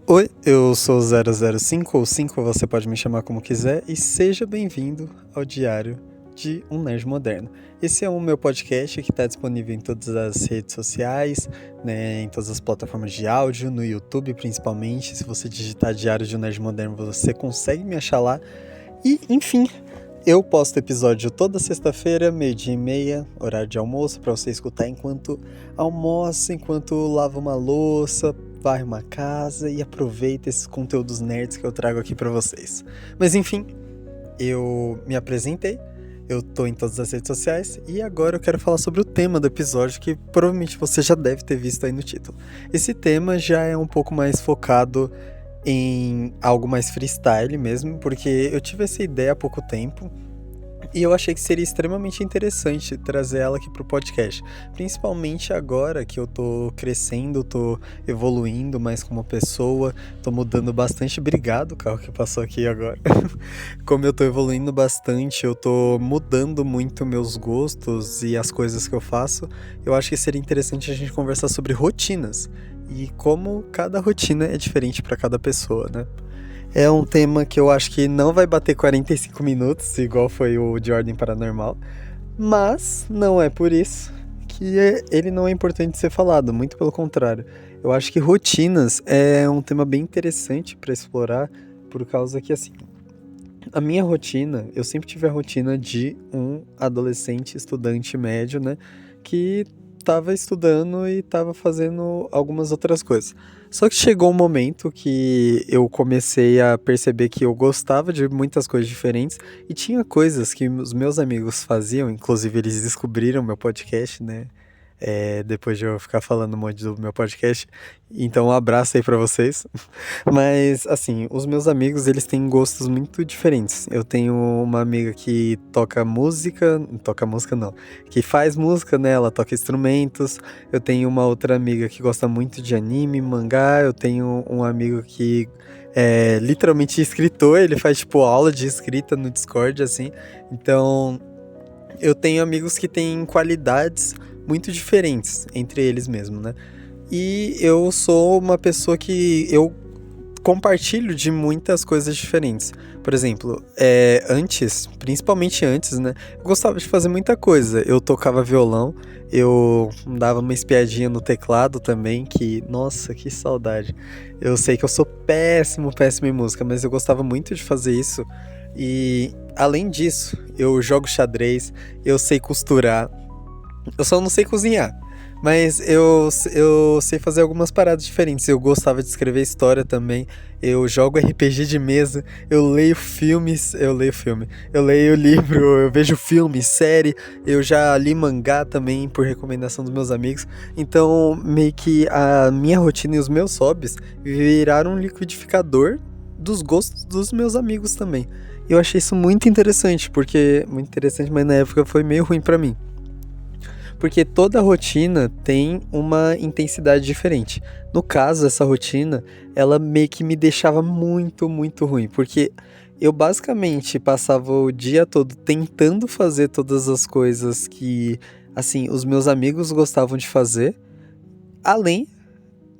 Oi, eu sou o 005 ou 5, você pode me chamar como quiser, e seja bem-vindo ao Diário de um Nerd Moderno. Esse é o meu podcast que está disponível em todas as redes sociais, né, em todas as plataformas de áudio, no YouTube principalmente. Se você digitar Diário de um Nerd Moderno, você consegue me achar lá. E, enfim, eu posto episódio toda sexta-feira, 12:30, horário de almoço, para você escutar enquanto almoça, enquanto lava uma louça, varre uma casa e aproveita esses conteúdos nerds que eu trago aqui para vocês. Mas enfim, eu me apresentei, eu tô em todas as redes sociais e agora eu quero falar sobre o tema do episódio que provavelmente você já deve ter visto aí no título. Esse tema já é um pouco mais focado em algo mais freestyle mesmo, porque eu tive essa ideia há pouco tempo e eu achei que seria extremamente interessante trazer ela aqui pro podcast. Principalmente agora que eu tô crescendo, tô evoluindo mais como pessoa, tô mudando bastante. Obrigado, o carro que passou aqui agora. Como eu tô evoluindo bastante, eu tô mudando muito meus gostos e as coisas que eu faço, eu acho que seria interessante a gente conversar sobre rotinas e como cada rotina é diferente para cada pessoa, né? É um tema que eu acho que não vai bater 45 minutos, igual foi o de Ordem Paranormal, mas não é por isso que ele não é importante de ser falado, muito pelo contrário. Eu acho que rotinas é um tema bem interessante para explorar, por causa que, assim, a minha rotina, eu sempre tive a rotina de um adolescente estudante médio, né, que estava estudando e estava fazendo algumas outras coisas. Só que chegou um momento que eu comecei a perceber que eu gostava de muitas coisas diferentes e tinha coisas que os meus amigos faziam, inclusive eles descobriram meu podcast, né? Depois de eu ficar falando um monte do meu podcast. Então, um abraço aí pra vocês. Mas, assim, os meus amigos, eles têm gostos muito diferentes. Eu tenho uma amiga que toca música não, que faz música, né? Ela toca instrumentos. Eu tenho uma outra amiga que gosta muito de anime, mangá. Eu tenho um amigo que é literalmente escritor, ele faz, tipo, aula de escrita no Discord, assim. Então, eu tenho amigos que têm qualidades muito diferentes entre eles mesmo, né? E eu sou uma pessoa que eu compartilho de muitas coisas diferentes. Por exemplo, antes, principalmente antes, né? Eu gostava de fazer muita coisa. Eu tocava violão, eu dava uma espiadinha no teclado também, que, nossa, que saudade. Eu sei que eu sou péssimo em música, mas eu gostava muito de fazer isso. E, além disso, eu jogo xadrez, eu sei costurar, eu só não sei cozinhar. Mas eu sei fazer algumas paradas diferentes. Eu gostava de escrever história também. Eu jogo RPG de mesa. Eu leio filmes. Eu leio livro. Eu vejo filme, série. Eu já li mangá também por recomendação dos meus amigos. Então, meio que a minha rotina e os meus hobbies viraram um liquidificador dos gostos dos meus amigos também. Eu achei isso muito interessante, muito interessante, mas na época foi meio ruim pra mim. Porque toda rotina tem uma intensidade diferente. No caso, essa rotina, ela meio que me deixava muito ruim, porque eu basicamente passava o dia todo tentando fazer todas as coisas que, assim, os meus amigos gostavam de fazer, além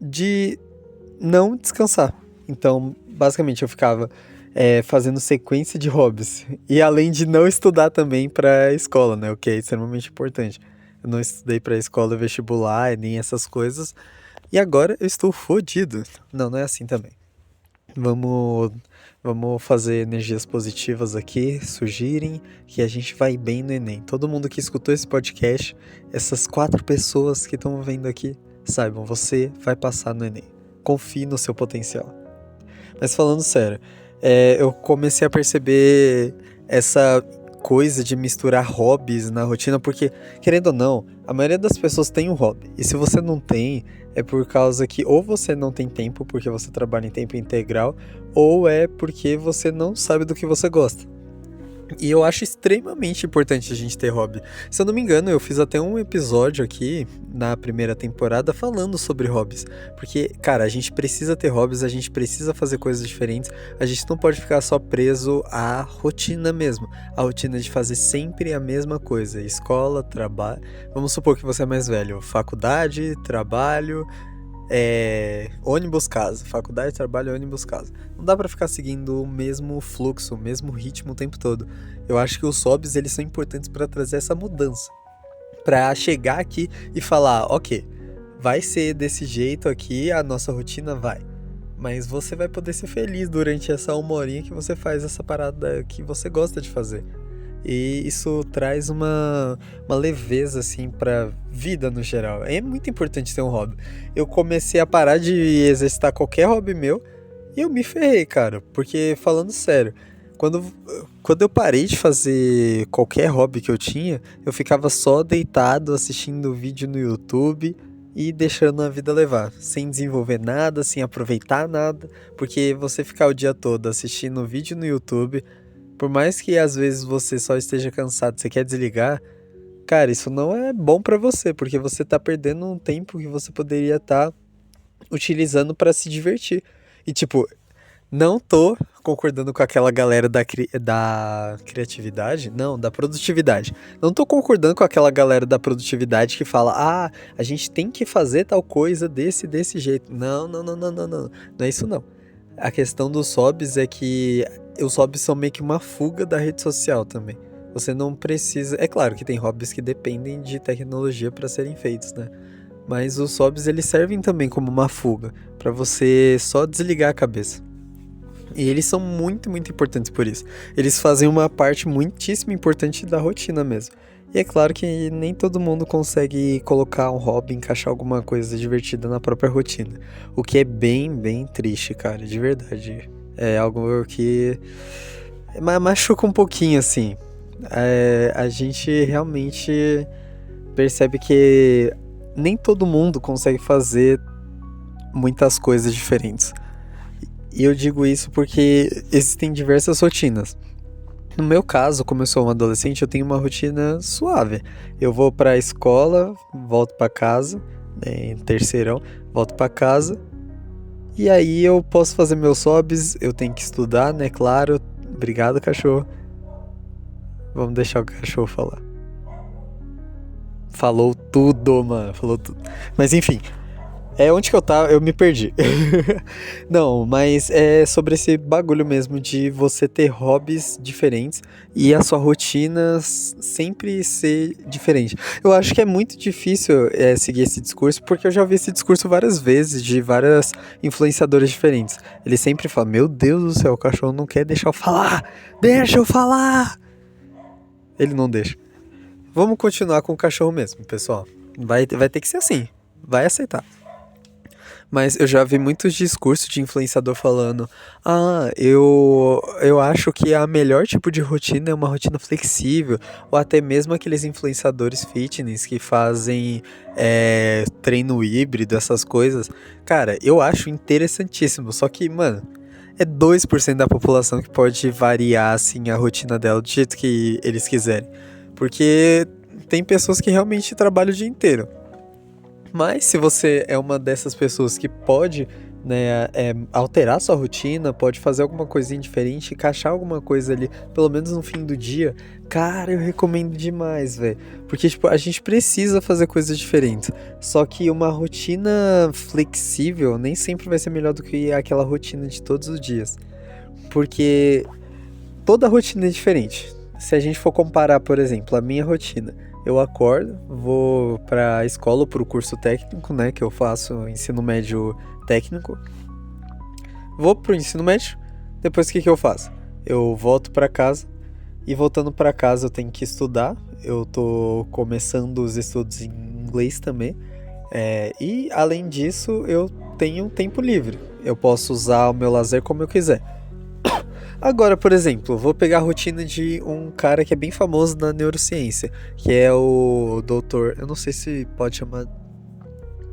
de não descansar. Então, basicamente, eu ficava fazendo sequência de hobbies. E além de não estudar também para a escola, né? O que é extremamente importante. Eu não estudei para a escola vestibular, nem essas coisas. E agora eu estou fodido. Não, não é assim também. Vamos, vamos fazer energias positivas aqui, surgirem, que a gente vai bem no Enem. Todo mundo que escutou esse podcast, essas 4 pessoas que estão vendo aqui, saibam, você vai passar no Enem. Confie no seu potencial. Mas falando sério, eu comecei a perceber essa coisa de misturar hobbies na rotina, porque, querendo ou não, a maioria das pessoas tem um hobby. E se você não tem, é por causa que ou você não tem tempo porque você trabalha em tempo integral, ou é porque você não sabe do que você gosta. E eu acho extremamente importante a gente ter hobby. Se eu não me engano, eu fiz até um episódio aqui na primeira temporada falando sobre hobbies. Porque, cara, a gente precisa ter hobbies, a gente precisa fazer coisas diferentes. A gente não pode ficar só preso à rotina mesmo. A rotina de fazer sempre a mesma coisa. Escola, trabalho. Vamos supor que você é mais velho. Faculdade, trabalho, ônibus casa, faculdade, trabalho, ônibus casa. Não dá pra ficar seguindo o mesmo fluxo, o mesmo ritmo o tempo todo. Eu acho que os hobbies eles são importantes pra trazer essa mudança, pra chegar aqui e falar, ok, vai ser desse jeito aqui, a nossa rotina vai. Mas você vai poder ser feliz durante essa 1 horinha que você faz essa parada que você gosta de fazer. E isso traz uma leveza, assim, pra vida no geral. É muito importante ter um hobby. Eu comecei a parar de exercitar qualquer hobby meu e eu me ferrei, cara. Porque, falando sério, quando, quando eu parei de fazer qualquer hobby que eu tinha, eu ficava só deitado assistindo vídeo no YouTube e deixando a vida levar, sem desenvolver nada, sem aproveitar nada, porque você ficar o dia todo assistindo vídeo no YouTube, por mais que às vezes você só esteja cansado, você quer desligar, cara, isso não é bom pra você, porque você tá perdendo um tempo que você poderia estar utilizando pra se divertir. E tipo, não tô concordando com aquela galera da criatividade, não, da produtividade. Não tô concordando com aquela galera da produtividade que fala, a gente tem que fazer tal coisa desse jeito. Não, não, não, não, não, não. Não é isso não. A questão dos hobbies é que os hobbies são meio que uma fuga da rede social também. Você não precisa. É claro que tem hobbies que dependem de tecnologia para serem feitos, né? Mas os hobbies eles servem também como uma fuga, para você só desligar a cabeça. E eles são muito, muito importantes por isso. Eles fazem uma parte muitíssimo importante da rotina mesmo. E é claro que nem todo mundo consegue colocar um hobby, encaixar alguma coisa divertida na própria rotina. O que é bem, bem triste, cara, de verdade. É algo que machuca um pouquinho, assim. A gente realmente percebe que nem todo mundo consegue fazer muitas coisas diferentes. E eu digo isso porque existem diversas rotinas. No meu caso, como eu sou um adolescente, eu tenho uma rotina suave. Eu vou pra escola, volto pra casa, em terceirão, volto pra casa. E aí eu posso fazer meus hobbies, eu tenho que estudar, né? Claro. Obrigado, cachorro. Vamos deixar o cachorro falar. Falou tudo, mano. Falou tudo. Mas enfim. Onde que eu tava? Eu me perdi. Não, mas é sobre esse bagulho mesmo de você ter hobbies diferentes e a sua rotina sempre ser diferente. Eu acho que é muito difícil seguir esse discurso, porque eu já ouvi esse discurso várias vezes de várias influenciadoras diferentes. Eles sempre falam, meu Deus do céu, o cachorro não quer deixar eu falar! Deixa eu falar! Ele não deixa. Vamos continuar com o cachorro mesmo, pessoal. Vai ter que ser assim. Vai aceitar. Mas eu já vi muitos discursos de influenciador falando: eu acho que a melhor tipo de rotina é uma rotina flexível. Ou até mesmo aqueles influenciadores fitness que fazem treino híbrido, essas coisas. Cara, eu acho interessantíssimo. Só que, mano, é 2% da população que pode variar assim a rotina dela do jeito que eles quiserem. Porque tem pessoas que realmente trabalham o dia inteiro. Mas se você é uma dessas pessoas que pode, né, alterar sua rotina, pode fazer alguma coisinha diferente, encaixar alguma coisa ali, pelo menos no fim do dia, cara, eu recomendo demais, velho. Porque, tipo, a gente precisa fazer coisas diferentes. Só que uma rotina flexível nem sempre vai ser melhor do que aquela rotina de todos os dias. Porque toda rotina é diferente. Se a gente for comparar, por exemplo, a minha rotina, eu acordo, vou pra escola, pro curso técnico, né, que eu faço ensino médio técnico. Vou pro ensino médio, depois o que eu faço? Eu volto pra casa e voltando pra casa eu tenho que estudar. Eu tô começando os estudos em inglês também. E além disso, eu tenho tempo livre. Eu posso usar o meu lazer como eu quiser. Agora, por exemplo, vou pegar a rotina de um cara que é bem famoso na neurociência, que é o doutor. Eu não sei se pode chamar.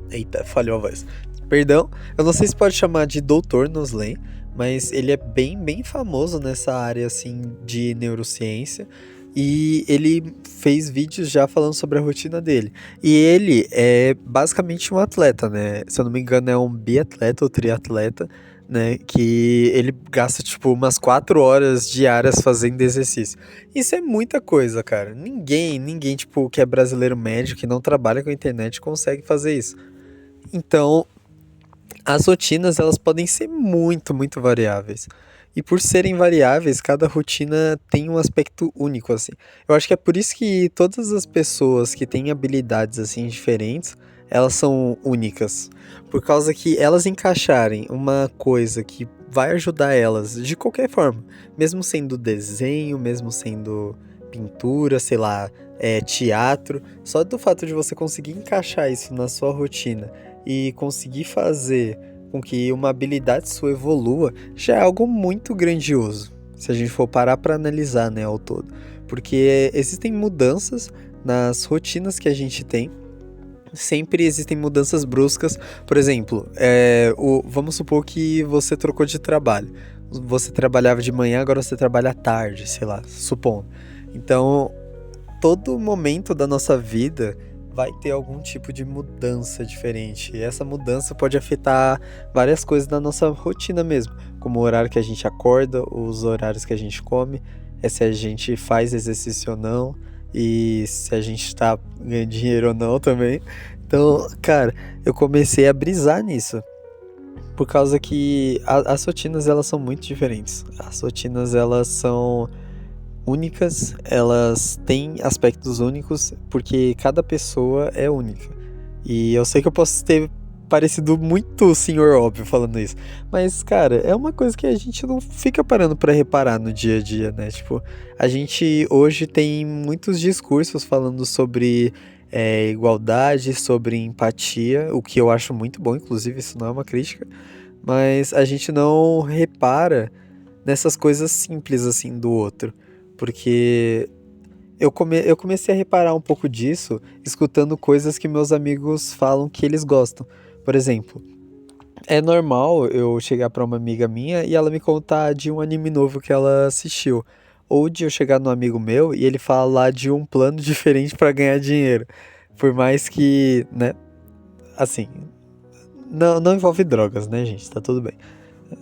Eita, falhou a voz. Perdão, eu não sei se pode chamar de Doutor Noslen, mas ele é bem, bem famoso nessa área assim de neurociência. E ele fez vídeos já falando sobre a rotina dele. E ele é basicamente um atleta, né? Se eu não me engano, é um biatleta ou triatleta, né? Que ele gasta, tipo, umas 4 horas diárias fazendo exercício. Isso é muita coisa, cara. Ninguém, tipo, que é brasileiro médio, que não trabalha com a internet, consegue fazer isso. Então, as rotinas elas podem ser muito, muito variáveis. E por serem variáveis, cada rotina tem um aspecto único, assim. Eu acho que é por isso que todas as pessoas que têm habilidades assim diferentes, elas são únicas. Por causa que elas encaixarem uma coisa que vai ajudar elas de qualquer forma, mesmo sendo desenho, mesmo sendo pintura, sei lá, teatro, só do fato de você conseguir encaixar isso na sua rotina e conseguir fazer com que uma habilidade sua evolua, já é algo muito grandioso, se a gente for parar para analisar, né, ao todo. Porque existem mudanças nas rotinas que a gente tem, sempre existem mudanças bruscas. Por exemplo, vamos supor que você trocou de trabalho. Você trabalhava de manhã, agora você trabalha à tarde, sei lá, supondo. Então, todo momento da nossa vida vai ter algum tipo de mudança diferente. E essa mudança pode afetar várias coisas da nossa rotina mesmo, como o horário que a gente acorda, os horários que a gente come, se a gente faz exercício ou não, e se a gente tá ganhando dinheiro ou não também. Então, cara, eu comecei a brisar nisso. Por causa que as rotinas elas são muito diferentes. As rotinas elas são únicas, elas têm aspectos únicos, porque cada pessoa é única. E eu sei que eu posso ter parecido muito senhor óbvio falando isso, mas cara, é uma coisa que a gente não fica parando pra reparar no dia a dia, né? Tipo, a gente hoje tem muitos discursos falando sobre igualdade, sobre empatia, o que eu acho muito bom, inclusive isso não é uma crítica, mas a gente não repara nessas coisas simples assim do outro. Porque eu comecei a reparar um pouco disso escutando coisas que meus amigos falam que eles gostam. Por exemplo, é normal eu chegar pra uma amiga minha e ela me contar de um anime novo que ela assistiu. Ou de eu chegar num amigo meu e ele falar de um plano diferente pra ganhar dinheiro. Por mais que, né, assim, não envolve drogas, né, gente? Tá tudo bem.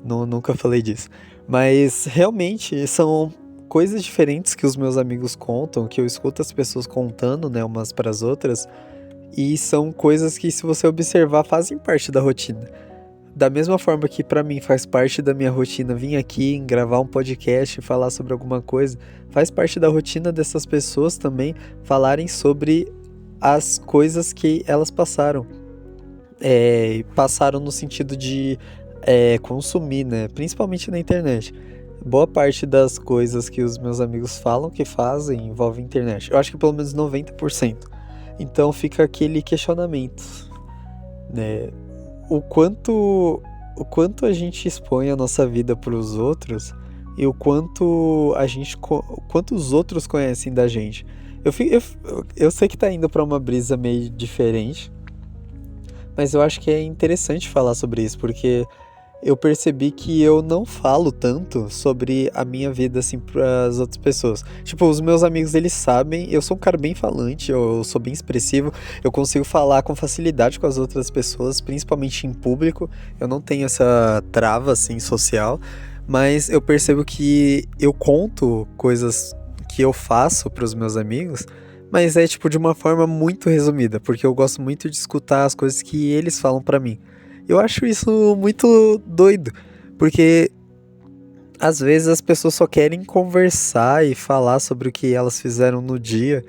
Nunca falei disso. Mas realmente são coisas diferentes que os meus amigos contam, que eu escuto as pessoas contando, né, umas para as outras, e são coisas que, se você observar, fazem parte da rotina. Da mesma forma que pra mim faz parte da minha rotina vir aqui, gravar um podcast, falar sobre alguma coisa, faz parte da rotina dessas pessoas também falarem sobre as coisas que elas passaram. Passaram no sentido de consumir, né? Principalmente na internet. Boa parte das coisas que os meus amigos falam que fazem envolve internet. Eu acho que pelo menos 90%. Então fica aquele questionamento, né? O quanto a gente expõe a nossa vida para os outros e o quanto os outros conhecem da gente. Eu sei que tá indo para uma brisa meio diferente, mas eu acho que é interessante falar sobre isso, porque eu percebi que eu não falo tanto sobre a minha vida assim para as outras pessoas. Tipo, os meus amigos eles sabem, eu sou um cara bem falante, eu sou bem expressivo, eu consigo falar com facilidade com as outras pessoas, principalmente em público. Eu não tenho essa trava assim social, mas eu percebo que eu conto coisas que eu faço para os meus amigos, mas é tipo de uma forma muito resumida, porque eu gosto muito de escutar as coisas que eles falam para mim. Eu acho isso muito doido, porque às vezes as pessoas só querem conversar e falar sobre o que elas fizeram no dia,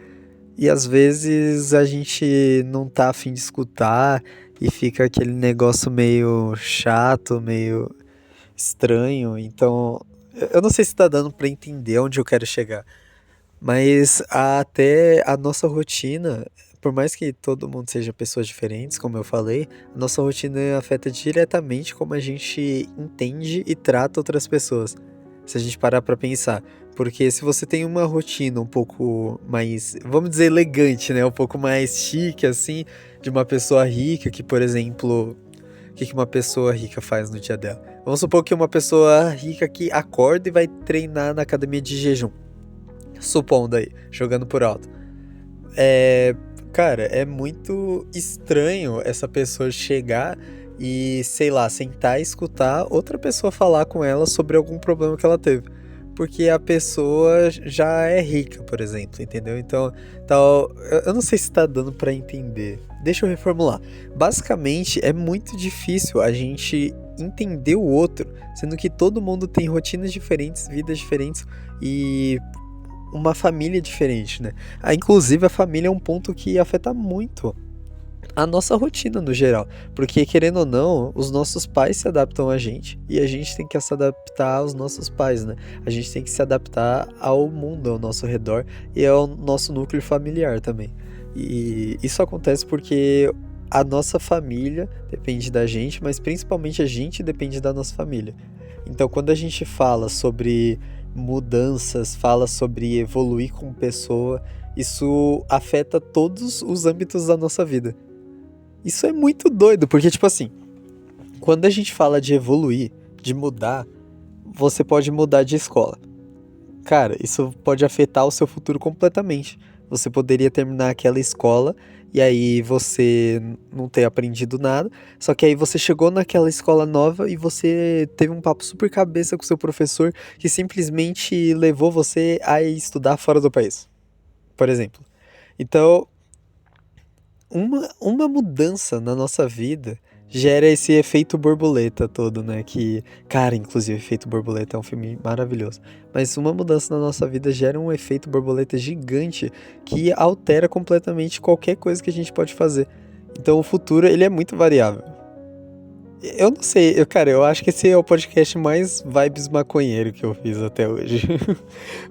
e às vezes a gente não tá afim de escutar e fica aquele negócio meio chato, meio estranho. Então, eu não sei se tá dando pra entender onde eu quero chegar. Mas até a nossa rotina, por mais que todo mundo seja pessoas diferentes, como eu falei, a nossa rotina afeta diretamente como a gente entende e trata outras pessoas. Se a gente parar pra pensar. Porque se você tem uma rotina um pouco mais, vamos dizer, elegante, né? Um pouco mais chique, assim, de uma pessoa rica, que, por exemplo, o que uma pessoa rica faz no dia dela? Vamos supor que uma pessoa rica que acorda e vai treinar na academia de jejum. Supondo aí, jogando por alto. É, cara, é muito estranho essa pessoa chegar e, sei lá, sentar e escutar outra pessoa falar com ela sobre algum problema que ela teve. porque a pessoa já é rica, por exemplo, entendeu? Então, eu não sei se tá dando pra entender. Deixa eu reformular. Basicamente, é muito difícil a gente entender o outro, sendo que todo mundo tem rotinas diferentes, vidas diferentes e uma família diferente, né? Inclusive, a família é um ponto que afeta muito a nossa rotina no geral, porque querendo ou não, os nossos pais se adaptam a gente e a gente tem que se adaptar aos nossos pais, né? A gente tem que se adaptar ao mundo ao nosso redor e ao nosso núcleo familiar também. E isso acontece porque a nossa família depende da gente, mas principalmente a gente depende da nossa família. Então, quando a gente fala sobre mudanças, fala sobre evoluir como pessoa, isso afeta todos os âmbitos da nossa vida. Isso é muito doido, porque, tipo assim, quando a gente fala de evoluir, de mudar, você pode mudar de escola. Cara, isso pode afetar o seu futuro completamente. Você poderia terminar aquela escola e aí você não ter aprendido nada, só que aí você chegou naquela escola nova e você teve um papo super cabeça com o seu professor que simplesmente levou você a estudar fora do país, por exemplo. Então, uma mudança na nossa vida gera esse efeito borboleta todo, né? Que, cara, inclusive, Efeito Borboleta é um filme maravilhoso. Mas uma mudança na nossa vida gera um efeito borboleta gigante que altera completamente qualquer coisa que a gente pode fazer. Então, o futuro, ele é muito variável. Eu não sei, cara, eu acho que esse é o podcast mais vibes maconheiro que eu fiz até hoje.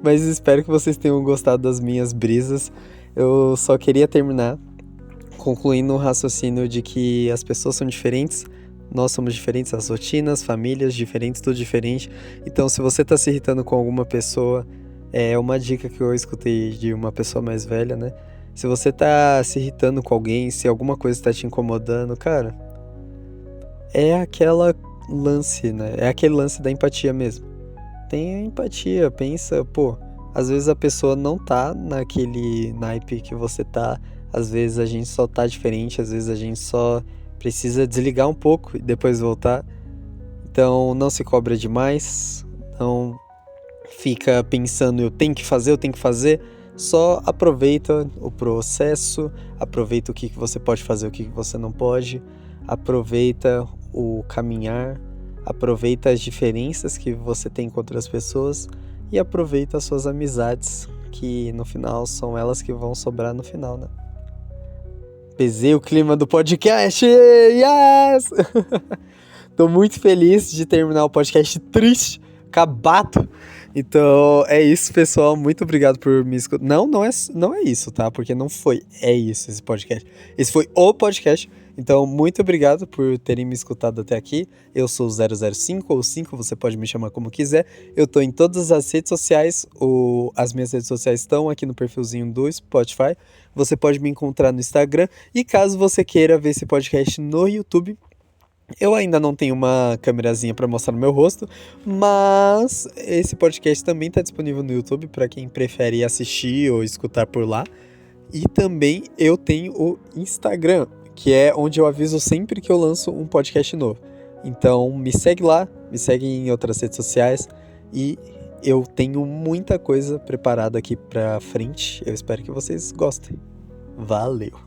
Mas espero que vocês tenham gostado das minhas brisas. Eu só queria terminar concluindo o raciocínio de que as pessoas são diferentes, nós somos diferentes, as rotinas, famílias diferentes, tudo diferente. Então, se você tá se irritando com alguma pessoa, é uma dica que eu escutei de uma pessoa mais velha, né? Se você tá se irritando com alguém, se alguma coisa tá te incomodando, cara, é aquela lance, né? É aquele lance da empatia mesmo. Tenha empatia, pensa, pô, às vezes a pessoa não tá naquele naipe que você tá, às vezes a gente só tá diferente, às vezes a gente só precisa desligar um pouco e depois voltar. Então não se cobra demais, não fica pensando eu tenho que fazer. Só aproveita o processo, aproveita o que você pode fazer, o que você não pode, aproveita o caminhar, aproveita as diferenças que você tem com outras pessoas e aproveita as suas amizades, que no final são elas que vão sobrar no final, né? Pesei o clima do podcast, yes! Tô muito feliz de terminar o podcast triste, acabado. Então, é isso, pessoal. Muito obrigado por me escutar. Não é isso, tá? Porque não foi. É isso, esse podcast. Esse foi o podcast. Então, muito obrigado por terem me escutado até aqui. Eu sou o 005 ou 5, você pode me chamar como quiser. Eu tô em todas as redes sociais. As minhas redes sociais estão aqui no perfilzinho do Spotify. Você pode me encontrar no Instagram. E caso você queira ver esse podcast no YouTube, eu ainda não tenho uma câmerazinha para mostrar no meu rosto, mas esse podcast também está disponível no YouTube para quem prefere assistir ou escutar por lá. E também eu tenho o Instagram, que é onde eu aviso sempre que eu lanço um podcast novo. Então me segue lá, me segue em outras redes sociais e eu tenho muita coisa preparada aqui para frente. Eu espero que vocês gostem. Valeu!